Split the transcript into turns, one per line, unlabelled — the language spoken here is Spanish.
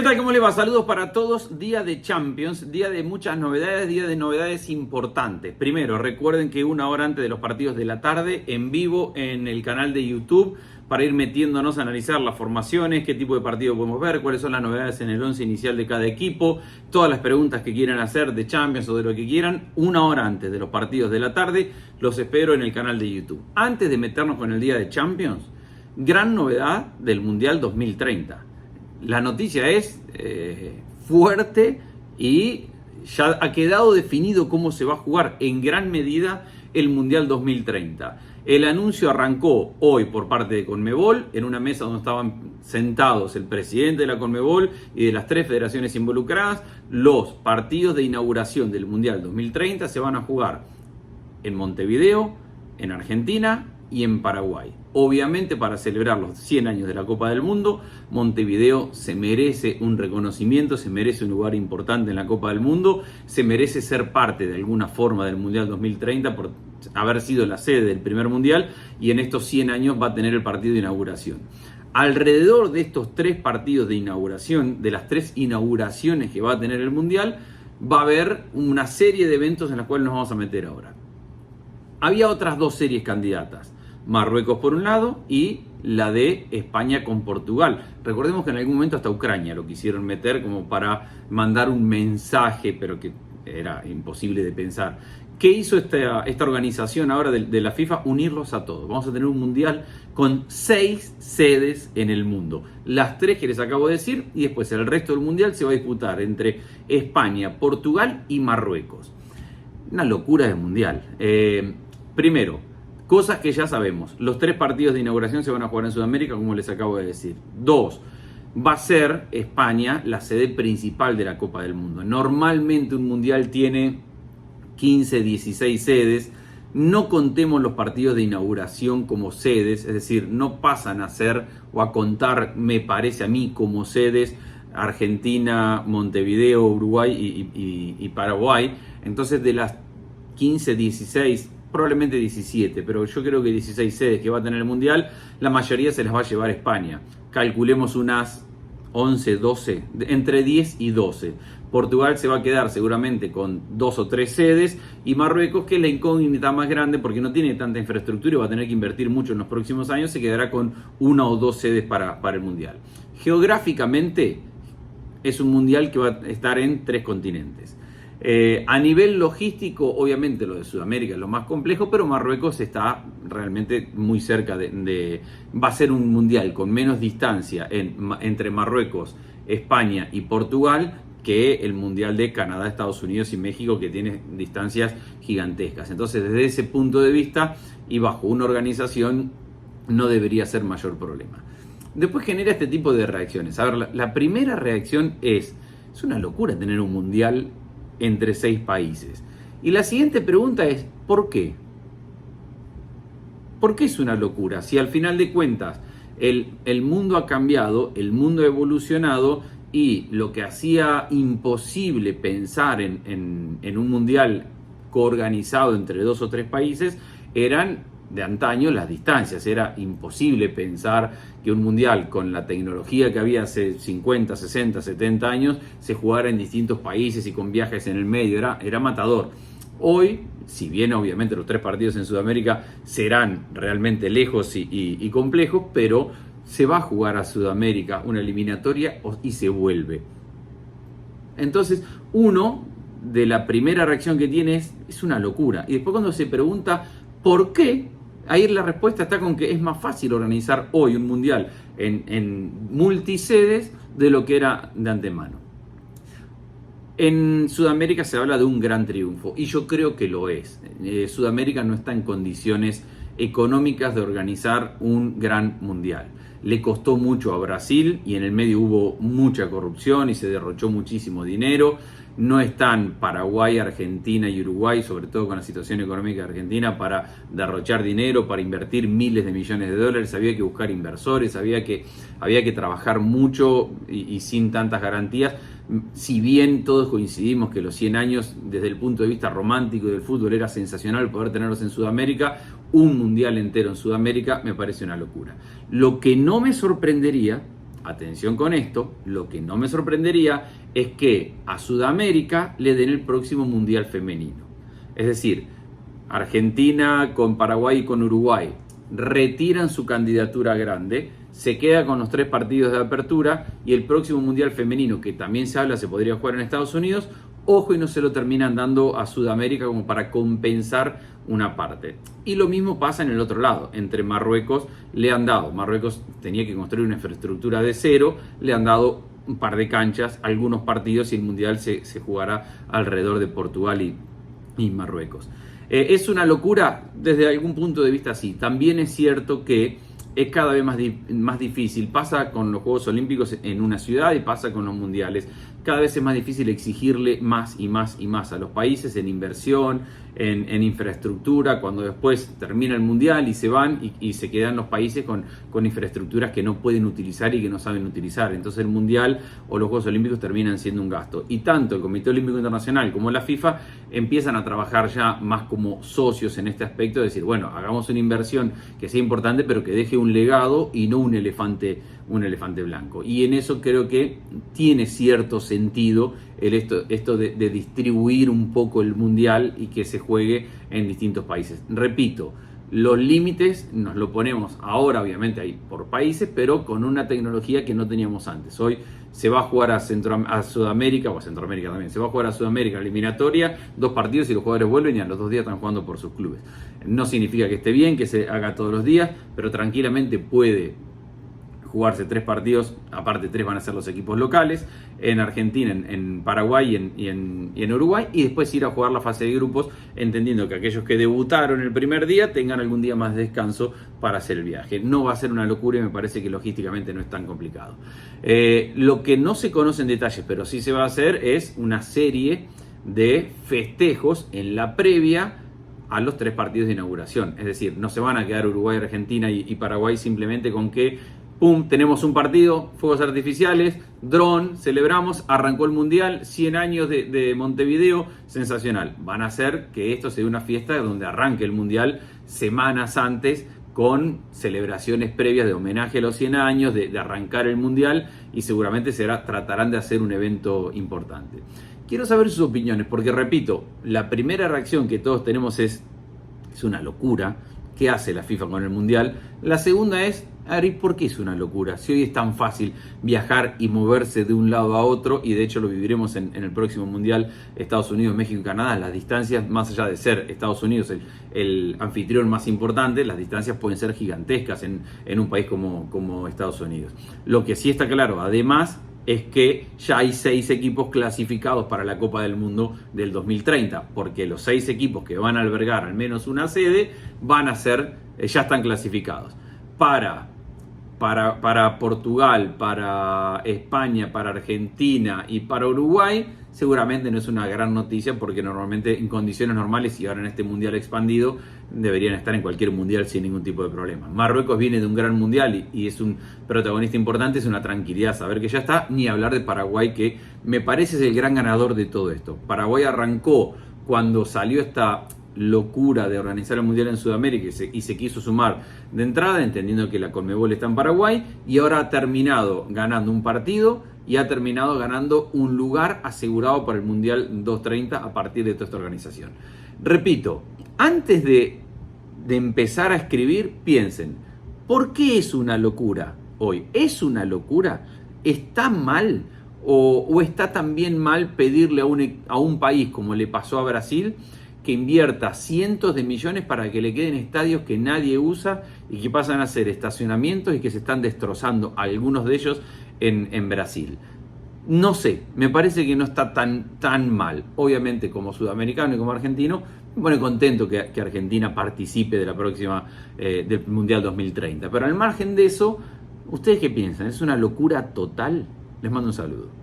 ¿Qué tal? ¿Cómo le va? Saludos para todos. Día de Champions, día de muchas novedades, día de novedades importantes. Primero, recuerden que una hora antes de los partidos de la tarde, en vivo en el canal de YouTube, para ir metiéndonos a analizar las formaciones, qué tipo de partido podemos ver, cuáles son las novedades en el 11 inicial de cada equipo, todas las preguntas que quieran hacer de Champions o de lo que quieran, una hora antes de los partidos de la tarde, los espero en el canal de YouTube. Antes de meternos con el día de Champions, gran novedad del Mundial 2030. La noticia es fuerte y ya ha quedado definido cómo se va a jugar en gran medida el Mundial 2030. El anuncio arrancó hoy por parte de Conmebol en una mesa donde estaban sentados el presidente de la Conmebol y de las tres federaciones involucradas. Los partidos de inauguración del Mundial 2030 se van a jugar en Montevideo, en Argentina y en Paraguay. Obviamente, para celebrar los 100 años de la Copa del Mundo, Montevideo se merece un reconocimiento, se merece un lugar importante en la Copa del Mundo, se merece ser parte de alguna forma del Mundial 2030 por haber sido la sede del primer Mundial, y en estos 100 años va a tener el partido de inauguración. Alrededor de estos tres partidos de inauguración, de las tres inauguraciones que va a tener el Mundial, va a haber una serie de eventos en los cuales nos vamos a meter ahora. Había otras dos series candidatas. Marruecos por un lado y la de España con Portugal. Recordemos que en algún momento hasta Ucrania lo quisieron meter como para mandar un mensaje, pero que era imposible de pensar. ¿Qué hizo esta organización ahora de la FIFA? Unirlos a todos. Vamos a tener un mundial con 6 sedes en el mundo. Las 3 que les acabo de decir, y después el resto del mundial se va a disputar entre España, Portugal y Marruecos. Una locura de mundial. Primero, cosas que ya sabemos. Los 3 partidos de inauguración se van a jugar en Sudamérica, como les acabo de decir. 2. Va a ser España la sede principal de la Copa del Mundo. Normalmente un mundial tiene 15, 16 sedes. No contemos los partidos de inauguración como sedes. Es decir, no pasan a ser o a contar, me parece a mí, como sedes Argentina, Montevideo, Uruguay y Paraguay. Entonces, de las 15, 16... probablemente 17, pero yo creo que 16 sedes que va a tener el Mundial, la mayoría se las va a llevar España. Calculemos unas 11, 12, entre 10 y 12. Portugal se va a quedar seguramente con 2 o 3 sedes, y Marruecos, que es la incógnita más grande porque no tiene tanta infraestructura y va a tener que invertir mucho en los próximos años, se quedará con 1 o 2 sedes para el Mundial. Geográficamente es un Mundial que va a estar en 3 continentes. A nivel logístico, obviamente lo de Sudamérica es lo más complejo, pero Marruecos está realmente muy cerca va a ser un mundial con menos distancia entre Marruecos, España y Portugal que el mundial de Canadá, Estados Unidos y México, que tiene distancias gigantescas. Entonces, desde ese punto de vista y bajo una organización, no debería ser mayor problema. Después genera este tipo de reacciones. A ver, la primera reacción es una locura tener un mundial entre 6 países. Y la siguiente pregunta es, ¿por qué? ¿Por qué es una locura? Si al final de cuentas el mundo ha cambiado, el mundo ha evolucionado, y lo que hacía imposible pensar en un mundial coorganizado entre 2 o 3 países eran de antaño las distancias. Era imposible pensar que un mundial con la tecnología que había hace 50, 60, 70 años se jugara en distintos países y con viajes en el medio. Era matador. Hoy, si bien obviamente los 3 partidos en Sudamérica serán realmente lejos y complejos, pero se va a jugar a Sudamérica una eliminatoria y se vuelve. Entonces, uno de la primera reacción que tiene es una locura. Y después, cuando se pregunta ¿por qué? Ahí la respuesta está con que es más fácil organizar hoy un mundial en multisedes de lo que era de antemano. En Sudamérica se habla de un gran triunfo, y yo creo que lo es. Sudamérica no está en condiciones económicas de organizar un gran mundial. Le costó mucho a Brasil y en el medio hubo mucha corrupción y se derrochó muchísimo dinero. No están Paraguay, Argentina y Uruguay, sobre todo con la situación económica de Argentina, para derrochar dinero, para invertir miles de millones de dólares. Había que buscar inversores, había que trabajar mucho y sin tantas garantías. Si bien todos coincidimos que los 100 años, desde el punto de vista romántico del fútbol, era sensacional poder tenerlos en Sudamérica, un mundial entero en Sudamérica me parece una locura. Lo que no me sorprendería, atención con esto, lo que no me sorprendería es que a Sudamérica le den el próximo Mundial femenino. Es decir, Argentina con Paraguay y con Uruguay retiran su candidatura grande, se queda con los 3 partidos de apertura y el próximo Mundial femenino, que también se habla se podría jugar en Estados Unidos, ojo y no se lo terminan dando a Sudamérica como para compensar una parte. Y lo mismo pasa en el otro lado, entre Marruecos le han dado, Marruecos tenía que construir una infraestructura de cero, le han dado un par de canchas, algunos partidos y el Mundial se jugará alrededor de Portugal y Marruecos. ¿Es una locura? Desde algún punto de vista sí. También es cierto que es cada vez más difícil. Pasa con los Juegos Olímpicos en una ciudad y pasa con los mundiales. Cada vez es más difícil exigirle más y más y más a los países en inversión, en infraestructura, cuando después termina el mundial y se van y se quedan los países con infraestructuras que no pueden utilizar y que no saben utilizar. Entonces el mundial o los Juegos Olímpicos terminan siendo un gasto. Y tanto el Comité Olímpico Internacional como la FIFA empiezan a trabajar ya más como socios en este aspecto, de decir, bueno, hagamos una inversión que sea importante pero que deje un legado y no un elefante blanco. Y en eso creo que tiene cierto sentido esto de distribuir un poco el mundial y que se juegue en distintos países. Repito, los límites nos lo ponemos ahora, obviamente ahí por países, pero con una tecnología que no teníamos antes. Hoy se va a jugar a Sudamérica, o a Centroamérica también, se va a jugar a Sudamérica eliminatoria, 2 partidos y los jugadores vuelven y a los 2 días están jugando por sus clubes. No significa que esté bien, que se haga todos los días, pero tranquilamente puede jugarse 3 partidos, aparte 3 van a ser los equipos locales, en Argentina, en Paraguay y en Uruguay, y después ir a jugar la fase de grupos, entendiendo que aquellos que debutaron el primer día tengan algún día más de descanso para hacer el viaje. No va a ser una locura y me parece que logísticamente no es tan complicado. Lo que no se conoce en detalles, pero sí se va a hacer, es una serie de festejos en la previa a los 3 partidos de inauguración. Es decir, no se van a quedar Uruguay, Argentina y Paraguay simplemente con que ¡pum! Tenemos un partido, fuegos artificiales, dron, celebramos, arrancó el Mundial, 100 años de Montevideo, sensacional. Van a hacer que esto sea una fiesta donde arranque el Mundial semanas antes, con celebraciones previas de homenaje a los 100 años, de arrancar el Mundial, y seguramente tratarán de hacer un evento importante. Quiero saber sus opiniones, porque repito, la primera reacción que todos tenemos es una locura. ¿Qué hace la FIFA con el Mundial? La segunda es, Ari, ¿por qué es una locura? Si hoy es tan fácil viajar y moverse de un lado a otro, y de hecho lo viviremos en el próximo Mundial, Estados Unidos, México y Canadá, las distancias, más allá de ser Estados Unidos el anfitrión más importante, las distancias pueden ser gigantescas en un país como Estados Unidos. Lo que sí está claro, además, es que ya hay 6 equipos clasificados para la Copa del Mundo del 2030, porque los 6 equipos que van a albergar al menos una sede ya están clasificados. Para Portugal, para España, para Argentina y para Uruguay, seguramente no es una gran noticia, porque normalmente en condiciones normales y ahora en este mundial expandido deberían estar en cualquier mundial sin ningún tipo de problema. Marruecos viene de un gran mundial y es un protagonista importante, es una tranquilidad saber que ya está, ni hablar de Paraguay, que me parece es el gran ganador de todo esto. Paraguay arrancó cuando salió esta locura de organizar el Mundial en Sudamérica y se quiso sumar de entrada, entendiendo que la Conmebol está en Paraguay, y ahora ha terminado ganando un partido y ha terminado ganando un lugar asegurado para el Mundial 2030 a partir de toda esta organización. Repito, antes de empezar a escribir, piensen, ¿por qué es una locura hoy? ¿Es una locura? ¿Está mal? ¿O está también mal pedirle a un país, como le pasó a Brasil, que invierta cientos de millones para que le queden estadios que nadie usa y que pasan a ser estacionamientos y que se están destrozando algunos de ellos en Brasil? No sé, me parece que no está tan mal. Obviamente, como sudamericano y como argentino, me pone contento que Argentina participe de la próxima del Mundial 2030. Pero al margen de eso, ¿ustedes qué piensan? ¿Es una locura total? Les mando un saludo.